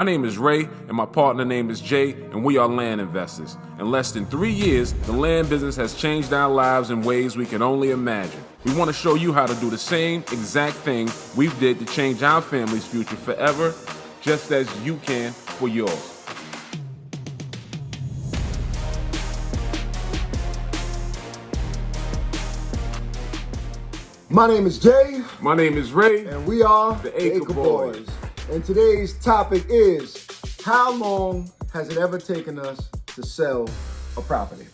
My name is Ray, and my partner name is Jay, and we are land investors. In less than 3 years, the land business has changed our lives in ways we can only imagine. We want to show you how to do the same exact thing we did to change our family's future forever, just as you can for yours. My name is Jay. My name is Ray. And we are the Acre Boys. And today's topic is, how long has it ever taken us to sell a property?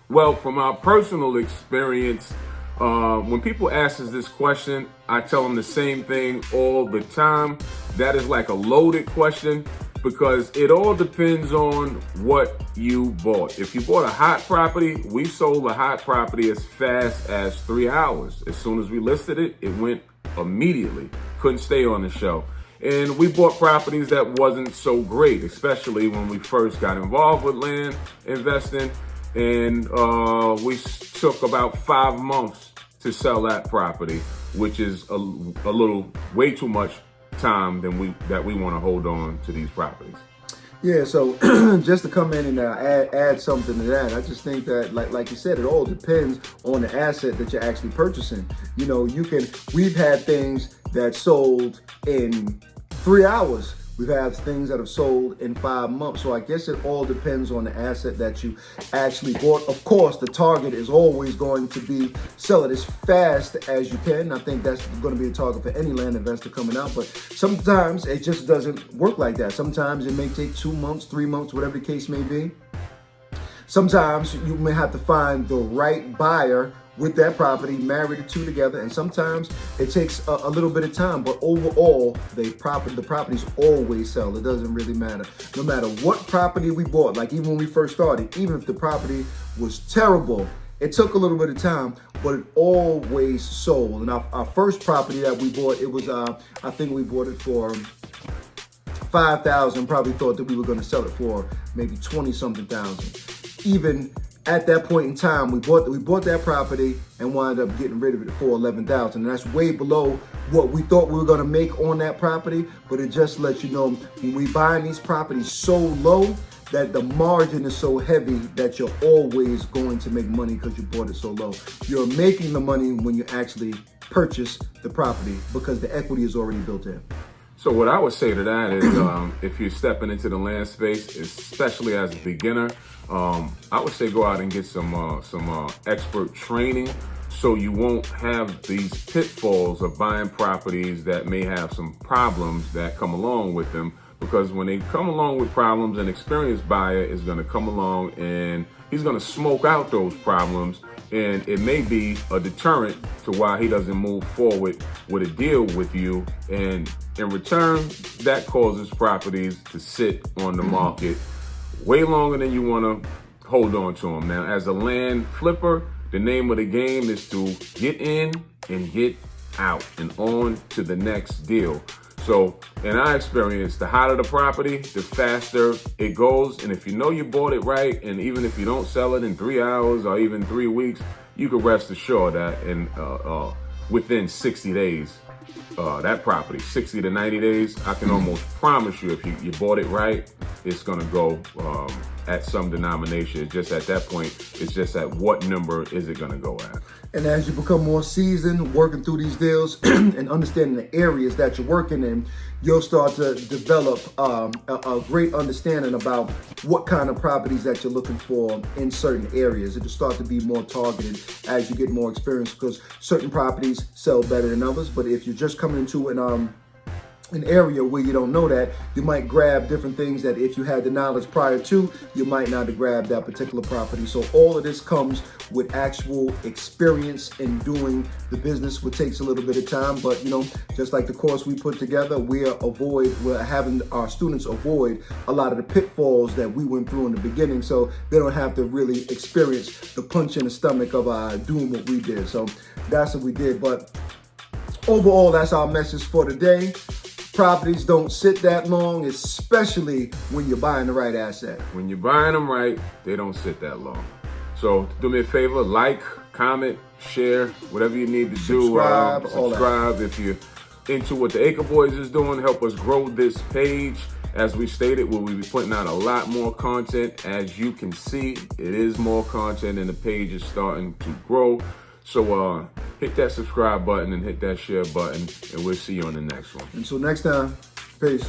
Well, from our personal experience, when people ask us this question, I tell them the same thing all the time. That is like a loaded question because it all depends on what you bought. If you bought a hot property, we sold a hot property as fast as 3 hours. As soon as we listed it, it went immediately. Couldn't stay on the show. And we bought properties that wasn't so great, especially when we first got involved with land investing. And we took about 5 months to sell that property, which is a little way too much time that we want to hold on to these properties. Yeah, so just to come in and add something to that, I just think that, like you said, it all depends on the asset that you're actually purchasing. You know, we've had things that sold in 3 hours. We've had things that have sold in 5 months. So I guess it all depends on the asset that you actually bought. Of course, the target is always going to be sell it as fast as you can. I think that's going to be a target for any land investor coming out. But sometimes it just doesn't work like that. Sometimes it may take 2 months, 3 months, whatever the case may be. Sometimes you may have to find the right buyer with that property, marry the two together, and sometimes it takes a little bit of time, but overall, the properties always sell. It doesn't really matter. No matter what property we bought, like even when we first started, even if the property was terrible, it took a little bit of time, but it always sold. And our first property that we bought, it was, I think we bought it for $5,000, probably thought that we were gonna sell it for maybe 20-something thousand. Even at that point in time, we bought that property and wound up getting rid of it for $11,000. And that's way below what we thought we were going to make on that property. But it just lets you know, when we buying these properties so low, that the margin is so heavy that you're always going to make money because you bought it so low. You're making the money when you actually purchase the property because the equity is already built in. So what I would say to that is, if you're stepping into the land space, especially as a beginner, I would say go out and get some expert training so you won't have these pitfalls of buying properties that may have some problems that come along with them. Because when they come along with problems, an experienced buyer is going to come along and he's going to smoke out those problems. And it may be a deterrent to why he doesn't move forward with a deal with you. And in return, that causes properties to sit on the market way longer than you want to hold on to them. Now, as a land flipper, the name of the game is to get in and get out and on to the next deal. So in our experience, the hotter the property, the faster it goes. And if you know you bought it right, and even if you don't sell it in 3 hours or even 3 weeks, you can rest assured that within 60 days, that property, 60 to 90 days, I can almost promise you if you bought it right, it's going to go at some denomination. It's just at that point, it's just at what number is it going to go at. And as you become more seasoned working through these deals and understanding the areas that you're working in, you'll start to develop a great understanding about what kind of properties that you're looking for in certain areas. It'll start to be more targeted as you get more experience because certain properties sell better than others. But if you're just coming into an area where you don't know that, you might grab different things that if you had the knowledge prior to, you might not have grabbed that particular property. So all of this comes with actual experience in doing the business, which takes a little bit of time. But, you know, just like the course we put together, we're having our students avoid a lot of the pitfalls that we went through in the beginning, so they don't have to really experience the punch in the stomach of doing what we did. So that's what we did. But overall, that's our message for today. Properties don't sit that long, especially when you're buying the right asset. When you're buying them right, they don't sit that long. So do me a favor, like, comment, share, whatever you need to do. Subscribe, Subscribe if you're into what the Acre Boys is doing. Help us grow this page. As we stated, we'll be putting out a lot more content. As you can see, it is more content and the page is starting to grow. So hit that subscribe button and hit that share button, and we'll see you on the next one. Until next time, peace.